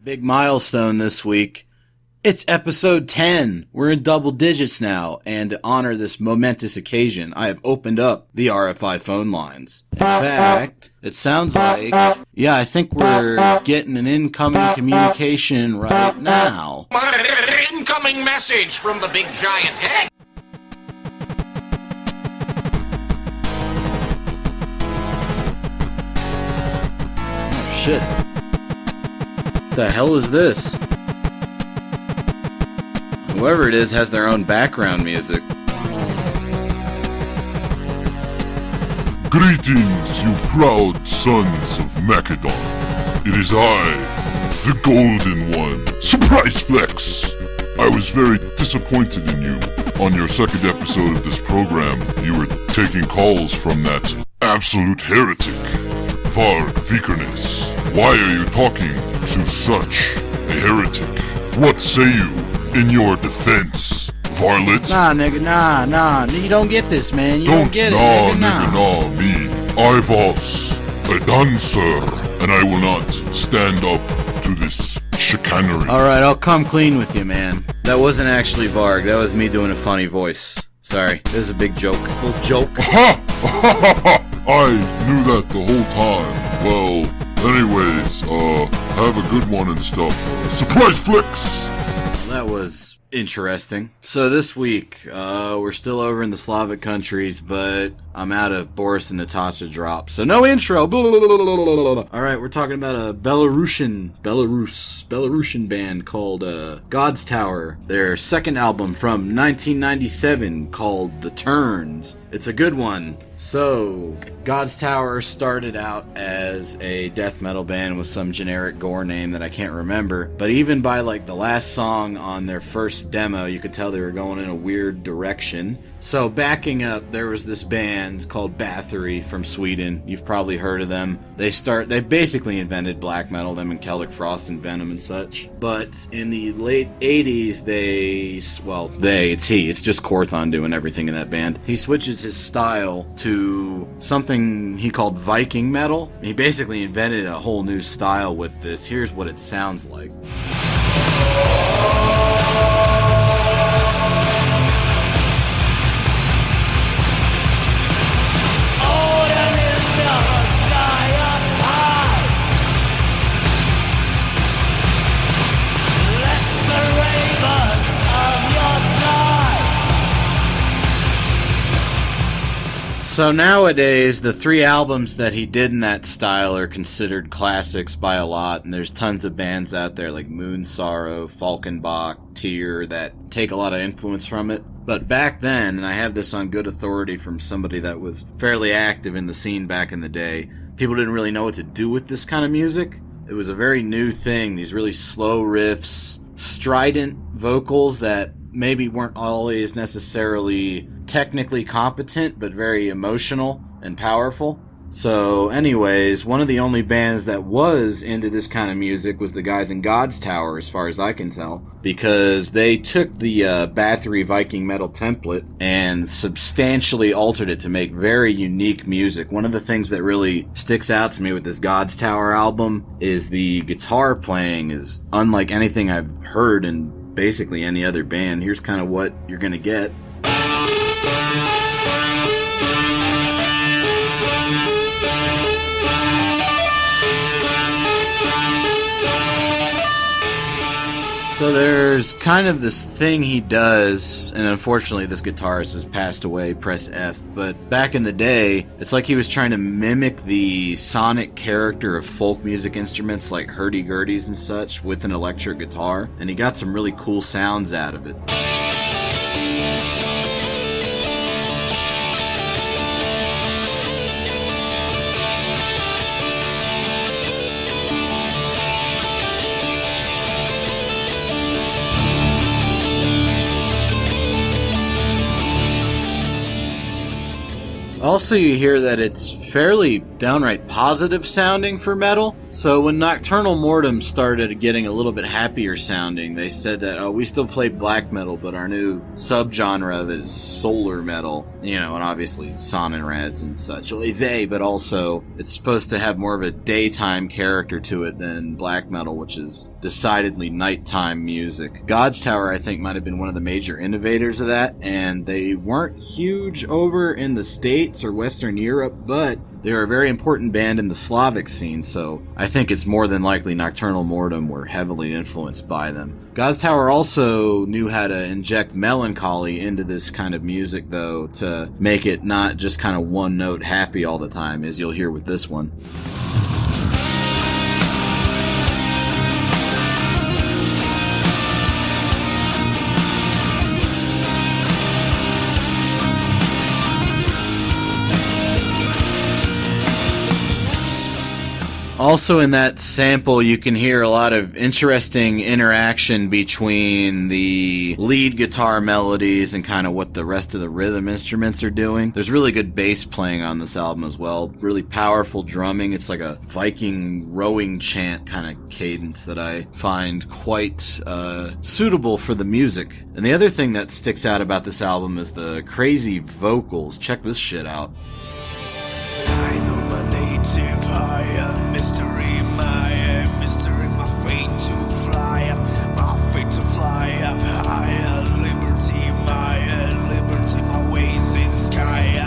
Big milestone this week. It's episode 10. We're in double digits now, and to honor this momentous occasion, I have opened up the RFI phone lines. In fact, it sounds like, I think we're getting an incoming communication right now. Incoming message from the big giant head. Oh, shit. The hell is this? Whoever it is has their own background music. Greetings, you proud sons of Macedon. It is I, the Golden One. Surprise Flex! I was very disappointed in you. On your second episode of this program, you were taking calls from that absolute heretic, Varg Vikernes. Why are you talking to such a heretic? What say you in your defense, varlet? Nah, nigga, nah. You don't get this, man. You don't get it, nigga, me. I was a dancer, and I will not stand up to this chicanery. Alright, I'll come clean with you, man. That wasn't actually Varg. That was me doing a funny voice. Sorry, this is a big joke. A little joke. Ha! I knew that the whole time. Well, anyways, have a good one and stuff. Surprise Flicks! That was interesting. So this week, we're still over in the Slavic countries, but I'm out of Boris and Natasha drop, so no intro. Alright, we're talking about a Belarusian band called God's Tower. Their second album from 1997 called The Turns. It's a good one. So, God's Tower started out as a death metal band with some generic gore name that I can't remember, but even by like the last song on their first demo, you could tell they were going in a weird direction. So, backing up, there was this band called Bathory from Sweden. You've probably heard of them. They basically invented black metal, them and Celtic Frost and Venom and such. But in the late 80s, it's just Korthon doing everything in that band. He switches his style to something he called Viking metal. He basically invented a whole new style with this. Here's what it sounds like. So nowadays, the three albums that he did in that style are considered classics by a lot, and there's tons of bands out there like Moon Sorrow, Falkenbach, Tyr that take a lot of influence from it. But back then, and I have this on good authority from somebody that was fairly active in the scene back in the day, people didn't really know what to do with this kind of music. It was a very new thing, these really slow riffs, strident vocals that maybe weren't always necessarily technically competent, but very emotional and powerful. So anyways, one of the only bands that was into this kind of music was the guys in God's Tower, as far as I can tell, because they took the Bathory Viking metal template and substantially altered it to make very unique music. One of the things that really sticks out to me with this God's Tower album is the guitar playing is unlike anything I've heard in basically any other band. Here's kind of what you're gonna get. So there's kind of this thing he does, and unfortunately this guitarist has passed away, press F, but back in the day, it's like he was trying to mimic the sonic character of folk music instruments like hurdy-gurdies and such with an electric guitar, and he got some really cool sounds out of it. Also, you hear that it's fairly downright positive sounding for metal. So when Nocturnal Mortem started getting a little bit happier sounding, they said that, oh, we still play black metal, but our new subgenre of it is solar metal, you know, and obviously Sonnenrads and such. Well, but also it's supposed to have more of a daytime character to it than black metal, which is decidedly nighttime music. God's Tower, I think, might have been one of the major innovators of that, and they weren't huge over in the States or Western Europe, but they're a very important band in the Slavic scene, so I think it's more than likely Nocturnal Mortem were heavily influenced by them. God's Tower also knew how to inject melancholy into this kind of music, though, to make it not just kind of one note happy all the time, as you'll hear with this one. Also in that sample, you can hear a lot of interesting interaction between the lead guitar melodies and kind of what the rest of the rhythm instruments are doing. There's really good bass playing on this album as well. Really powerful drumming. It's like a Viking rowing chant kind of cadence that I find quite suitable for the music. And the other thing that sticks out about this album is the crazy vocals. Check this shit out. I know my native higher mystery, my fate to fly up, higher liberty, my ways in sky.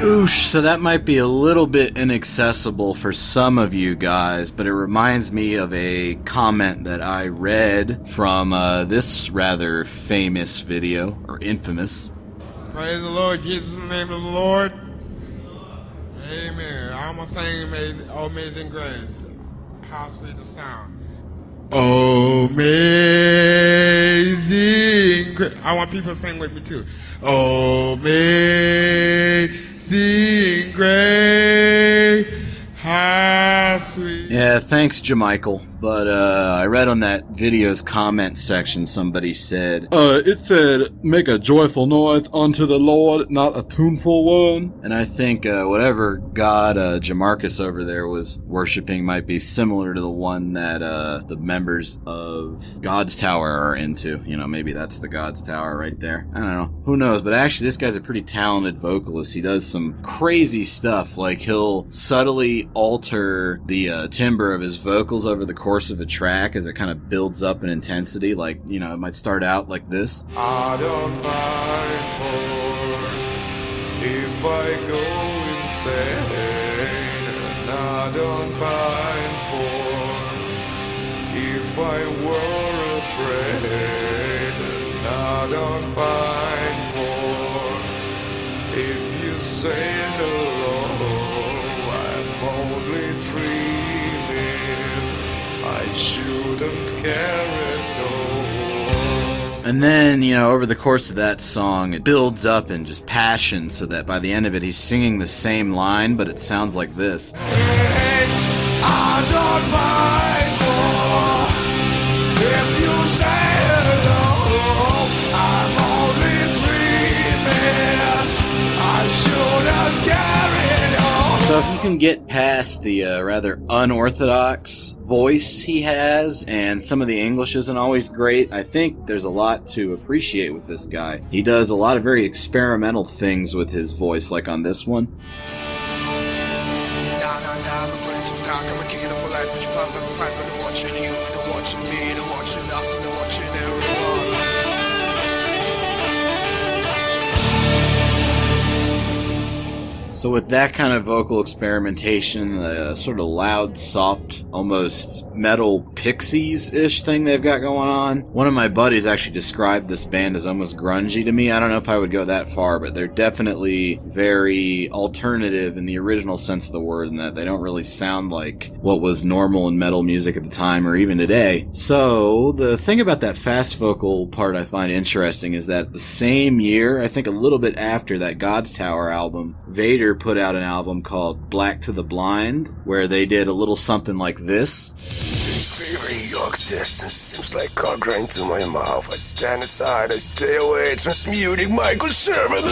Oosh, so that might be a little bit inaccessible for some of you guys, but it reminds me of a comment that I read from this rather famous video, or infamous. Praise the Lord, Jesus in the name of the Lord. Amen. I'm going to sing Amazing Grace. How sweet the sound. Amazing Grace. I want people to sing with me too. Amazing Grace, how sweet. Yeah, thanks, Jamichael. But I read on that video's comment section, somebody said, it said, make a joyful noise unto the Lord, not a tuneful one. And I think whatever god Jamarcus over there was worshiping might be similar to the one that the members of God's Tower are into. You know, maybe that's the God's Tower right there. I don't know. Who knows? But actually, this guy's a pretty talented vocalist. He does some crazy stuff. Like, he'll subtly alter the timbre of his vocals over the course of a track as it kind of builds up in intensity. Like, you know, it might start out like this. I don't mind for if I go insane, and I don't mind for if I were afraid, and I don't mind for if you say hello, I'm only dreaming, I shouldn't care at all. And then, you know, over the course of that song, it builds up in just passion so that by the end of it, he's singing the same line, but it sounds like this. Hey, I don't mind for if you say hello, I'm only dreaming, I shouldn't care at all. So if you can get past the rather unorthodox voice he has, and some of the English isn't always great, I think there's a lot to appreciate with this guy. He does a lot of very experimental things with his voice, like on this one. So with that kind of vocal experimentation, the sort of loud, soft, almost metal Pixies-ish thing they've got going on, one of my buddies actually described this band as almost grungy to me. I don't know if I would go that far, but they're definitely very alternative in the original sense of the word, in that they don't really sound like what was normal in metal music at the time or even today. So the thing about that fast vocal part I find interesting is that the same year, I think a little bit after that God's Tower album, Vader put out an album called Black to the Blind, where they did a little something like this. Your existence seems like cockring to my mouth. I stand aside, I stay away, transmuting Michael Sherman.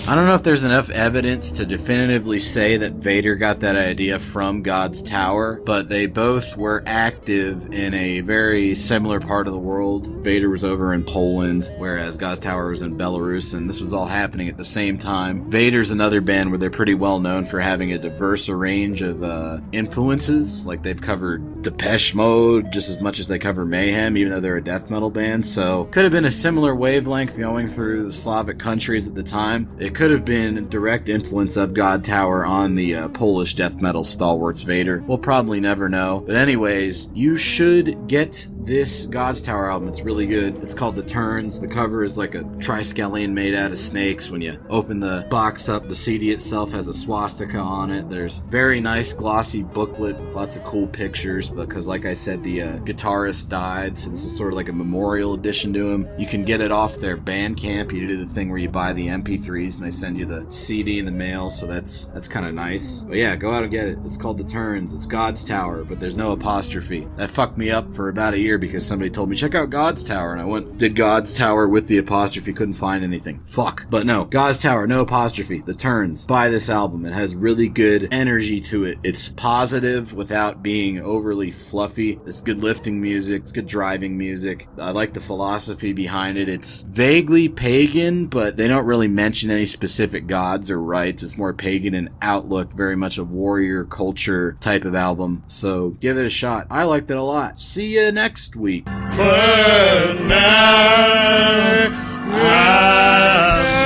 I don't know if there's enough evidence to definitively say that Vader got that idea from God's Tower, but they both were active in a very similar part of the world. Vader was over in Poland, whereas God's Tower was in Belarus, and this was all happening at the same time. Vader's another band where they're pretty well known for having a diverse range of influences. Like, they've covered Depeche Mode just as much as they cover Mayhem, even though they're a death metal band, so could have been a similar wavelength going through the Slavic countries at the time. It could have been direct influence of God Tower on the Polish death metal stalwarts Vader. We'll probably never know. But anyways, you should get this God's Tower album. It's really good. It's called The Turns. The cover is like a triskelion made out of snakes. When you open the box up, the CD itself has a swastika on it. There's very nice glossy booklet with lots of cool pictures, because like I said, the guitarist died, so this is sort of like a memorial edition to him. You can get it off their Bandcamp. You do the thing where you buy the MP3s and they send you the CD in the mail, so that's kind of nice. But yeah, go out and get it. It's called The Turns. It's God's Tower, but there's no apostrophe. That fucked me up for about a year because somebody told me, check out God's Tower, and I did God's Tower with the apostrophe, couldn't find anything. Fuck. But no, God's Tower, no apostrophe. The Turns. Buy this album. It has really good energy to it. It's positive without being overly fluffy. It's good lifting music. It's good driving music. I like the philosophy behind it. It's vaguely pagan, but they don't really mention any specific gods or rites. It's more pagan in outlook, very much a warrior culture type of album. So give it a shot. I liked it a lot. See you next week. But now I